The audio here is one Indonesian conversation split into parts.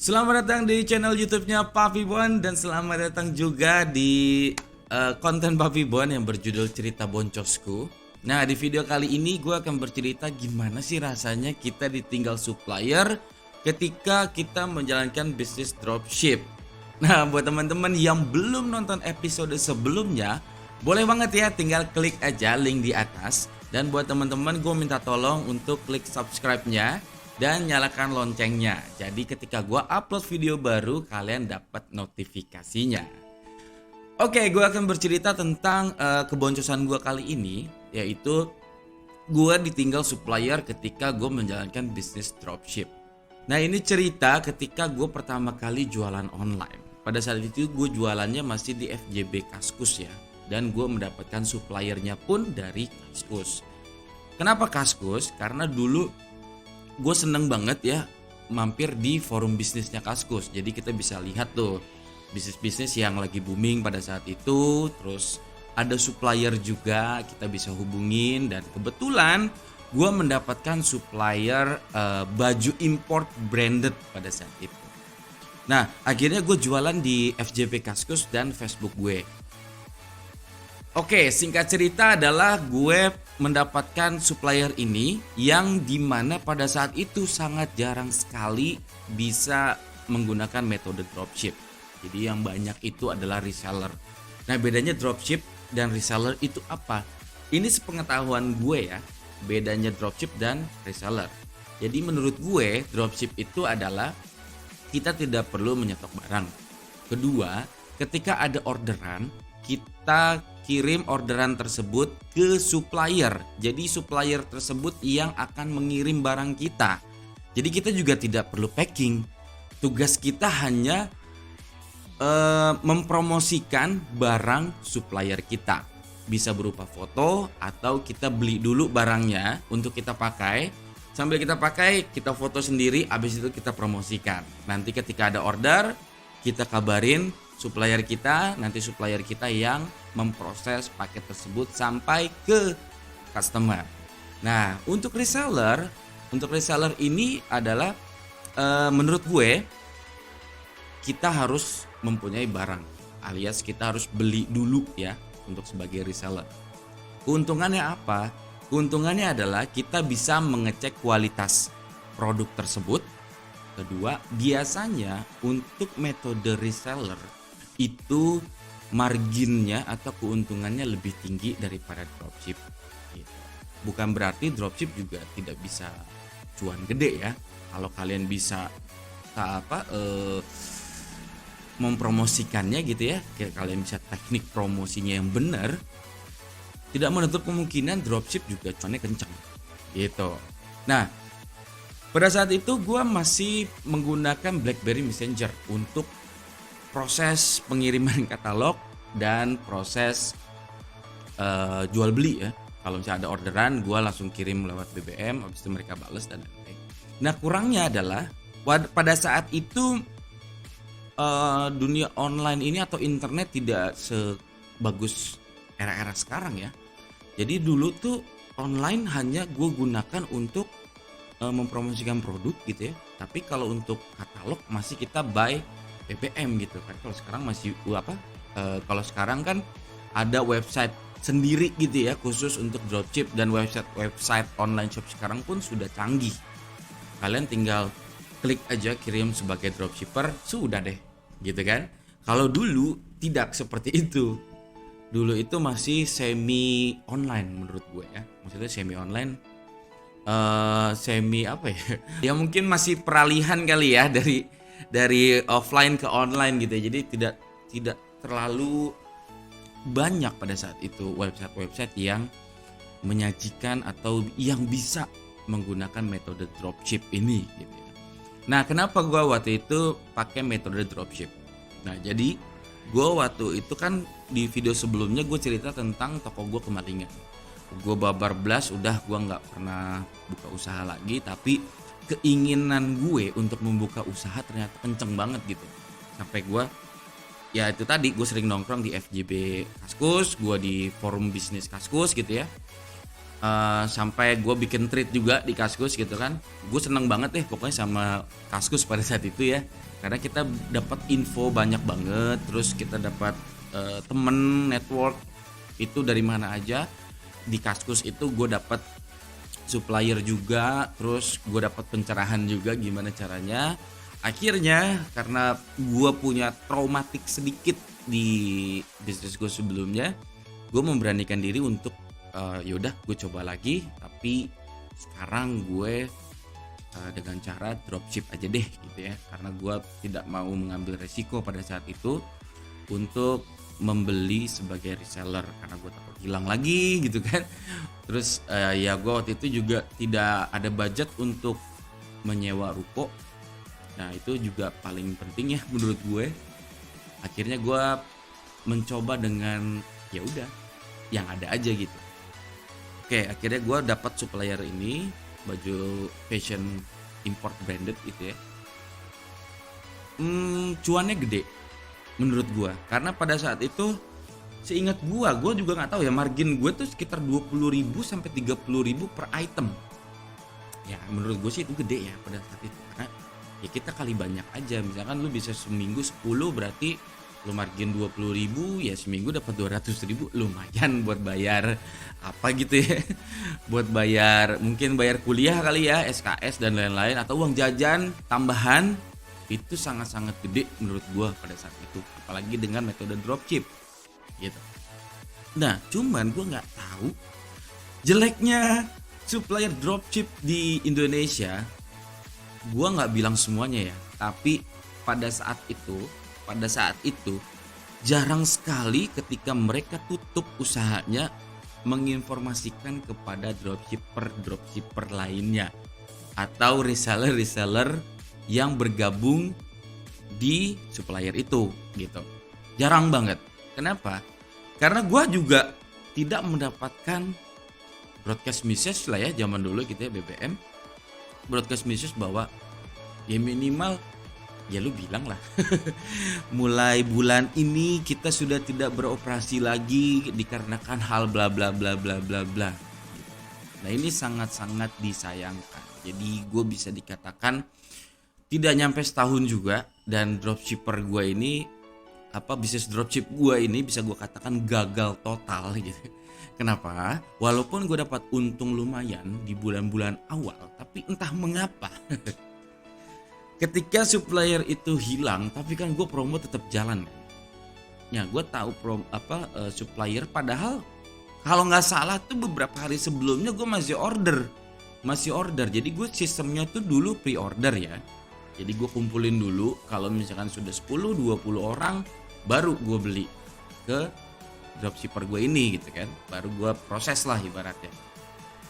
Selamat datang di channel YouTube-nya Papi Bon dan selamat datang juga di konten Papi Bon yang berjudul Cerita Boncosku. Nah, di video kali ini gue akan bercerita gimana sih rasanya kita ditinggal supplier ketika kita menjalankan bisnis dropship. Nah, buat teman-teman yang belum nonton episode sebelumnya, boleh banget ya tinggal klik aja link di atas. Dan buat teman-teman gue minta tolong untuk klik subscribe-nya dan nyalakan loncengnya. Jadi ketika gue upload video baru kalian dapat notifikasinya. Oke, gue akan bercerita tentang keboncosan gue kali ini, yaitu gue ditinggal supplier ketika gue menjalankan bisnis dropship. Nah, ini cerita ketika gue pertama kali jualan online. Pada saat itu gue jualannya masih di FJB Kaskus ya, dan gue mendapatkan suppliernya pun dari Kaskus. Kenapa Kaskus? Karena dulu gue seneng banget ya mampir di forum bisnisnya Kaskus. Jadi kita bisa lihat tuh bisnis-bisnis yang lagi booming pada saat itu. Terus ada supplier juga kita bisa hubungin. Dan kebetulan gue mendapatkan supplier baju import branded pada saat itu. Nah, akhirnya gue jualan di FJP Kaskus dan Facebook gue. Oke, singkat cerita adalah gue mendapatkan supplier ini yang dimana pada saat itu sangat jarang sekali bisa menggunakan metode dropship. Jadi yang banyak itu adalah reseller. Nah, bedanya dropship dan reseller itu apa? Ini sepengetahuan gue ya, bedanya dropship dan reseller. Jadi menurut gue dropship itu adalah kita tidak perlu menyetok barang. Kedua, ketika ada orderan, kita kirim orderan tersebut ke supplier. Jadi supplier tersebut yang akan mengirim barang kita. Jadi kita juga tidak perlu packing. Tugas kita hanya mempromosikan barang supplier kita. Bisa berupa foto atau kita beli dulu barangnya untuk kita pakai. Sambil kita pakai, kita foto sendiri, habis itu kita promosikan. Nanti ketika ada order, kita kabarin supplier kita, nanti supplier kita yang memproses paket tersebut sampai ke customer. Nah, untuk reseller ini adalah menurut gue kita harus mempunyai barang, alias kita harus beli dulu ya untuk sebagai reseller. Keuntungannya apa? Keuntungannya adalah kita bisa mengecek kualitas produk tersebut. Kedua, biasanya untuk metode reseller itu marginnya atau keuntungannya lebih tinggi daripada dropship. Gitu. Bukan berarti dropship juga tidak bisa cuan gede ya. Kalau kalian bisa mempromosikannya gitu ya, kalian bisa teknik promosinya yang benar, tidak menutup kemungkinan dropship juga cuannya kencang. Gitu. Nah, pada saat itu gue masih menggunakan BlackBerry Messenger untuk proses pengiriman katalog dan proses jual beli ya. Kalau misalnya ada orderan, gue langsung kirim lewat BBM, habis itu mereka bales dan lain-lain. Nah, kurangnya adalah pada saat itu dunia online ini atau internet tidak sebagus era-era sekarang ya. Jadi dulu tuh online hanya gue gunakan untuk mempromosikan produk gitu ya. Tapi kalau untuk katalog masih kita buy BBM gitu kan. Kalau sekarang masih kalau sekarang kan ada website sendiri gitu ya khusus untuk dropship, dan website online shop sekarang pun sudah canggih. Kalian tinggal klik aja kirim sebagai dropshipper, sudah deh gitu kan. Kalau dulu tidak seperti itu. Dulu itu masih semi online menurut gue ya. Maksudnya semi online semi apa ya? Ya mungkin masih peralihan kali ya dari offline ke online gitu. Jadi tidak terlalu banyak pada saat itu website yang menyajikan atau yang bisa menggunakan metode dropship ini gitu ya. Nah, kenapa gue waktu itu pakai metode dropship? Nah, jadi gue waktu itu kan di video sebelumnya gue cerita tentang toko gue kemalingan. Gue babar blas, udah gue nggak pernah buka usaha lagi, tapi keinginan gue untuk membuka usaha ternyata kenceng banget gitu. Sampai gue ya itu tadi, gue sering nongkrong di FJB Kaskus, gue di forum bisnis Kaskus gitu ya. Sampai gue bikin treat juga di Kaskus gitu kan. Gue seneng banget deh pokoknya sama Kaskus pada saat itu ya, karena kita dapat info banyak banget, terus kita dapat temen network itu dari mana aja. Di Kaskus itu gue dapat supplier juga, terus gue dapat pencerahan juga gimana caranya. Akhirnya karena gue punya traumatik sedikit di bisnis gue sebelumnya, gue memberanikan diri untuk yaudah gue coba lagi, tapi sekarang gue dengan cara dropship aja deh gitu ya, karena gue tidak mau mengambil resiko pada saat itu untuk membeli sebagai reseller karena gue takut hilang lagi gitu kan. Terus ya gue waktu itu juga tidak ada budget untuk menyewa ruko. Nah itu juga paling penting ya menurut gue. Akhirnya gue mencoba dengan ya udah yang ada aja gitu. Oke, akhirnya gue dapat supplier ini, baju fashion import branded itu ya. Cuannya gede menurut gue, karena pada saat itu seingat gue juga nggak tahu ya, margin gue tuh sekitar 20.000 sampai 30.000 per item. Ya menurut gue sih itu gede ya pada saat itu, karena ya kita kali banyak aja, misalkan lu bisa seminggu 10 berarti lu margin 20.000 ya, seminggu dapat 200.000, lumayan buat bayar apa gitu ya. Buat bayar mungkin bayar kuliah kali ya, SKS dan lain-lain, atau uang jajan tambahan. Itu sangat-sangat gede menurut gua pada saat itu, apalagi dengan metode dropship gitu. Nah cuman gua nggak tahu jeleknya supplier dropship di Indonesia. Gua nggak bilang semuanya ya, tapi pada saat itu jarang sekali ketika mereka tutup usahanya menginformasikan kepada dropshipper lainnya atau reseller yang bergabung di supplier itu gitu. Jarang banget. Kenapa? Karena gue juga tidak mendapatkan broadcast message lah ya, zaman dulu gitu ya, BBM broadcast message bahwa ya minimal ya lu bilang lah mulai bulan ini kita sudah tidak beroperasi lagi dikarenakan hal bla bla bla bla bla bla. Nah ini sangat-sangat disayangkan. Jadi gue bisa dikatakan tidak nyampe setahun juga, dan dropshipper gue ini bisnis dropship gue ini bisa gue katakan gagal total gitu. Kenapa? Walaupun gue dapat untung lumayan di bulan-bulan awal, tapi entah mengapa ketika supplier itu hilang, tapi kan gue promo tetap jalan. Ya gue tahu supplier, padahal kalau nggak salah tuh beberapa hari sebelumnya gue masih order. Jadi gue sistemnya tuh dulu pre-order ya. Jadi gue kumpulin dulu, kalau misalkan sudah 10-20 orang baru gue beli ke dropshipper gue ini gitu kan. Baru gue proses lah ibaratnya.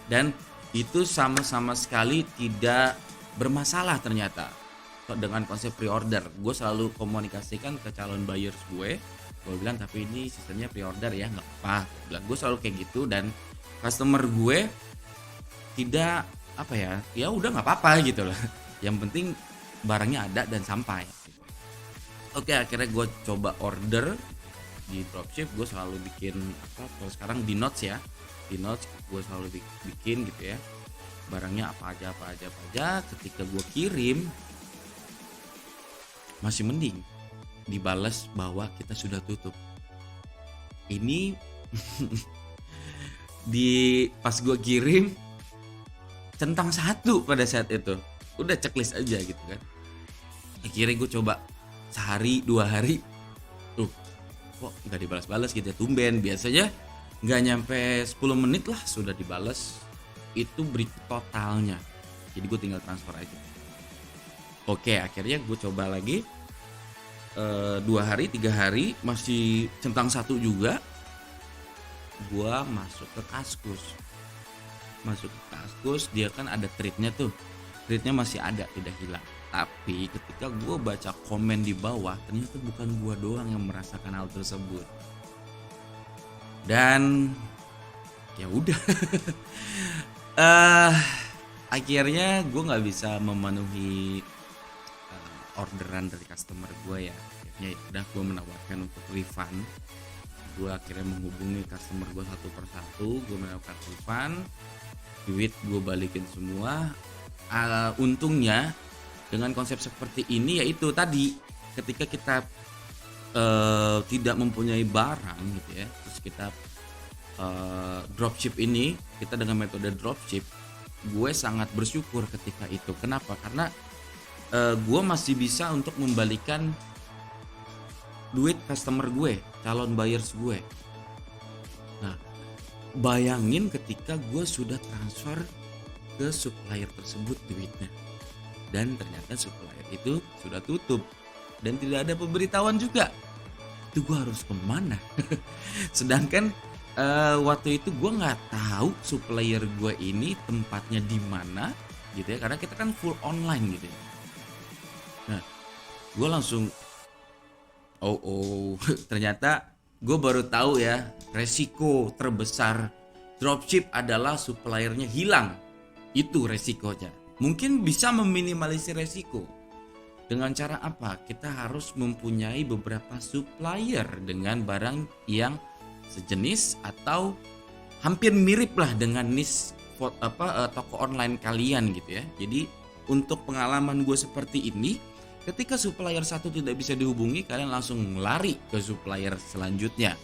Dan itu sama sekali tidak bermasalah ternyata. Dengan konsep pre-order, gue selalu komunikasikan ke calon buyers gue bilang tapi ini sistemnya pre-order ya, nggak apa-apa. Gue selalu kayak gitu, dan customer gue tidak ya udah nggak apa-apa gitu loh. Yang penting barangnya ada dan sampai. Oke, akhirnya gue coba order di dropship. Gue selalu bikin kalau sekarang di notes ya, di notes gue selalu bikin gitu ya, barangnya apa aja. Ketika gue kirim masih mending dibalas bahwa kita sudah tutup. Ini pas gue kirim centang 1 pada saat itu, udah checklist aja gitu kan. Akhirnya gue coba sehari 2 hari, kok nggak dibalas-balas gitu ya, tumben. Biasanya nggak nyampe 10 menit lah sudah dibalas. Itu berikut totalnya, jadi gue tinggal transfer aja. Oke, akhirnya gue coba lagi 2 hari 3 hari masih centang 1 juga. Gue masuk ke Kaskus, dia kan ada treatnya tuh, treatnya masih ada, tidak hilang. Tapi ketika gue baca komen di bawah, ternyata bukan gue doang yang merasakan hal tersebut. Dan ya udah akhirnya gue nggak bisa memenuhi orderan dari customer gue ya. Akhirnya udah gue menawarkan untuk refund Gue akhirnya menghubungi customer gue satu persatu, gue melakukan refund, duit gue balikin semua. Untungnya dengan konsep seperti ini yaitu tadi, ketika kita tidak mempunyai barang gitu ya, terus kita dropship ini, kita dengan metode dropship, gue sangat bersyukur ketika itu. Kenapa? Karena gue masih bisa untuk membalikan duit customer gue, calon buyers gue. Nah, bayangin ketika gue sudah transfer ke supplier tersebut duitnya, dan ternyata supplier itu sudah tutup dan tidak ada pemberitahuan juga. Itu gue harus kemana? Sedangkan waktu itu gue nggak tahu supplier gue ini tempatnya di mana gitu ya, karena kita kan full online gitu ya. Nah, gue langsung ternyata gue baru tahu ya, resiko terbesar dropship adalah suppliernya hilang. Itu resikonya. Mungkin bisa meminimalisir resiko. Dengan cara apa? Kita harus mempunyai beberapa supplier dengan barang yang sejenis atau hampir mirip lah dengan niche toko online kalian gitu ya. Jadi untuk pengalaman gue seperti ini, ketika supplier satu tidak bisa dihubungi, kalian langsung lari ke supplier selanjutnya.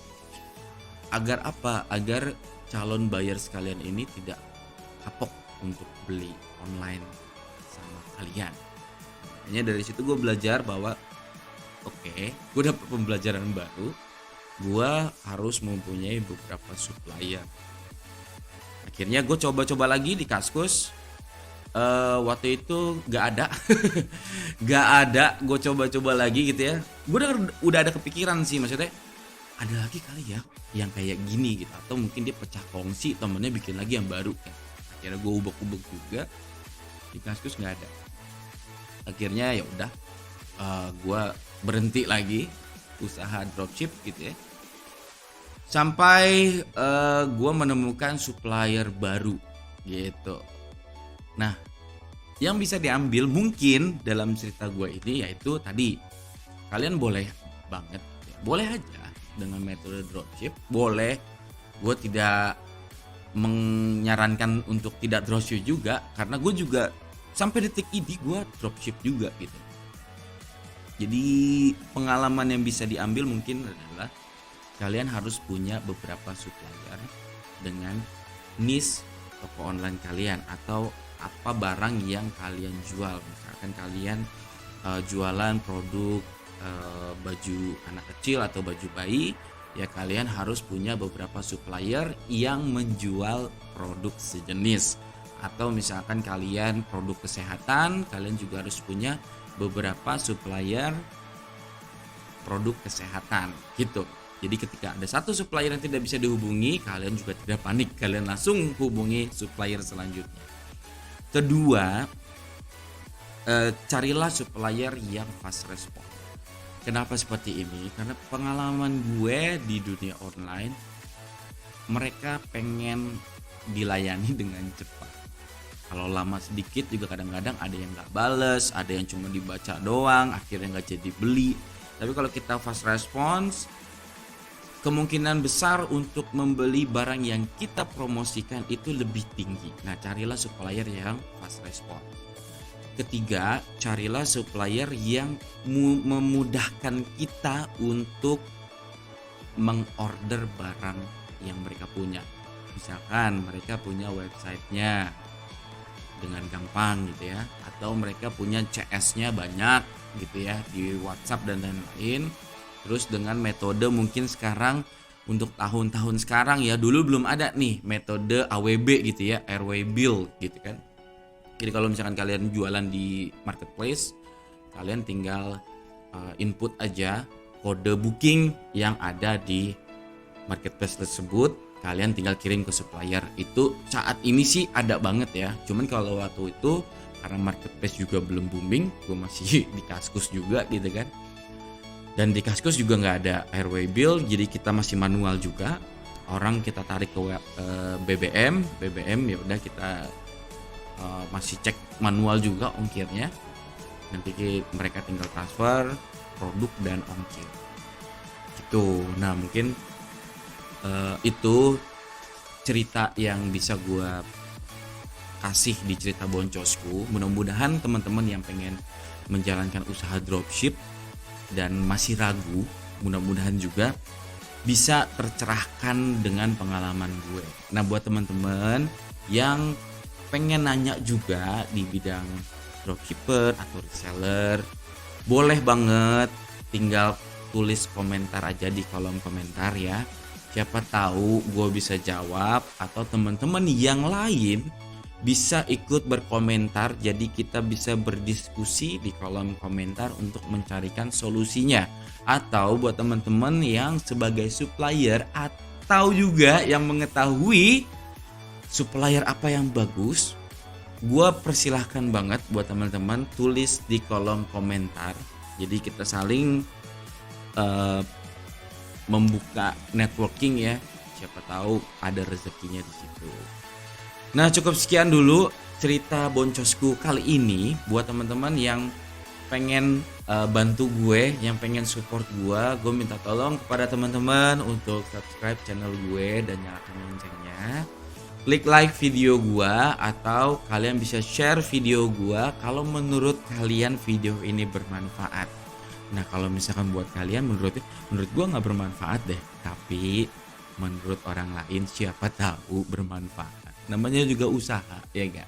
Agar apa? Agar calon buyer sekalian ini tidak kapok untuk beli online sama kalian. Makanya dari situ gue belajar bahwa gue dapet pembelajaran baru. Gue harus mempunyai beberapa supplier. Akhirnya gue coba-coba lagi di Kaskus. Waktu itu gak ada gak ada, gue coba-coba lagi gitu ya. Gue udah ada kepikiran sih, maksudnya ada lagi kali ya yang kayak gini gitu, atau mungkin dia pecah kongsi, temennya bikin lagi yang baru ya. Akhirnya gue ubek-ubek juga di Kaskus, gak ada. Akhirnya ya udah, gue berhenti lagi usaha dropship gitu ya, sampai gue menemukan supplier baru gitu. Nah, yang bisa diambil mungkin dalam cerita gue ini yaitu tadi, kalian boleh banget ya, boleh aja dengan metode dropship, boleh. Gue tidak menyarankan untuk tidak dropship juga, karena gue juga sampai detik ini gue dropship juga gitu. Jadi pengalaman yang bisa diambil mungkin adalah kalian harus punya beberapa supplier dengan niche toko online kalian atau apa barang yang kalian jual. Misalkan kalian jualan produk baju anak kecil atau baju bayi, ya kalian harus punya beberapa supplier yang menjual produk sejenis. Atau misalkan kalian produk kesehatan, kalian juga harus punya beberapa supplier produk kesehatan gitu. Jadi ketika ada satu supplier yang tidak bisa dihubungi, kalian juga tidak panik, kalian langsung hubungi supplier selanjutnya. Kedua, carilah supplier yang fast respon. Kenapa seperti ini? Karena pengalaman gue di dunia online, mereka pengen dilayani dengan cepat. Kalau lama sedikit juga kadang-kadang ada yang gak bales, ada yang cuma dibaca doang, akhirnya gak jadi beli. Tapi kalau kita fast response, kemungkinan besar untuk membeli barang yang kita promosikan itu lebih tinggi. Nah, carilah supplier yang fast respon. Ketiga, carilah supplier yang memudahkan kita untuk mengorder barang yang mereka punya. Misalkan mereka punya websitenya dengan gampang gitu ya, atau mereka punya CS-nya banyak gitu ya di WhatsApp dan lain-lain. Terus dengan metode mungkin sekarang untuk tahun-tahun sekarang ya, dulu belum ada nih metode AWB gitu ya, airway bill gitu kan. Jadi kalau misalkan kalian jualan di marketplace, kalian tinggal input aja kode booking yang ada di marketplace tersebut, kalian tinggal kirim ke supplier. Itu saat ini sih ada banget ya. Cuman kalau waktu itu karena marketplace juga belum booming, gue masih di Kaskus juga gitu kan. Dan di Kaskus juga nggak ada airway bill, jadi kita masih manual juga. Orang kita tarik ke BBM ya udah kita masih cek manual juga ongkirnya. Nanti mereka tinggal transfer produk dan ongkir. Gitu. Nah, mungkin Itu cerita yang bisa gue kasih di cerita boncosku. Mudah-mudahan teman-teman yang pengen menjalankan usaha dropship dan masih ragu, mudah-mudahan juga bisa tercerahkan dengan pengalaman gue. Nah, buat teman-teman yang pengen nanya juga di bidang dropshipper atau reseller, boleh banget tinggal tulis komentar aja di kolom komentar ya. Siapa tahu gue bisa jawab atau teman-teman yang lain bisa ikut berkomentar, jadi kita bisa berdiskusi di kolom komentar untuk mencarikan solusinya. Atau buat teman-teman yang sebagai supplier atau juga yang mengetahui supplier apa yang bagus, gue persilahkan banget buat teman-teman tulis di kolom komentar. Jadi kita saling membuka networking ya, siapa tahu ada rezekinya di situ. Nah, cukup sekian dulu cerita boncosku kali ini. Buat teman-teman yang pengen bantu gue, yang pengen support gue minta tolong kepada teman-teman untuk subscribe channel gue dan nyalakan loncengnya. Klik like video gue, atau kalian bisa share video gue kalau menurut kalian video ini bermanfaat. Nah, kalau misalkan buat kalian menurut gue nggak bermanfaat deh, tapi menurut orang lain siapa tahu bermanfaat. Namanya juga usaha, ya enggak?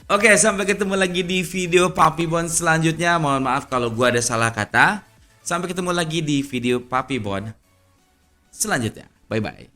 Oke, sampai ketemu lagi di video Papi Bon selanjutnya. Mohon maaf kalau gua ada salah kata. Sampai ketemu lagi di video Papi Bon selanjutnya. Bye bye.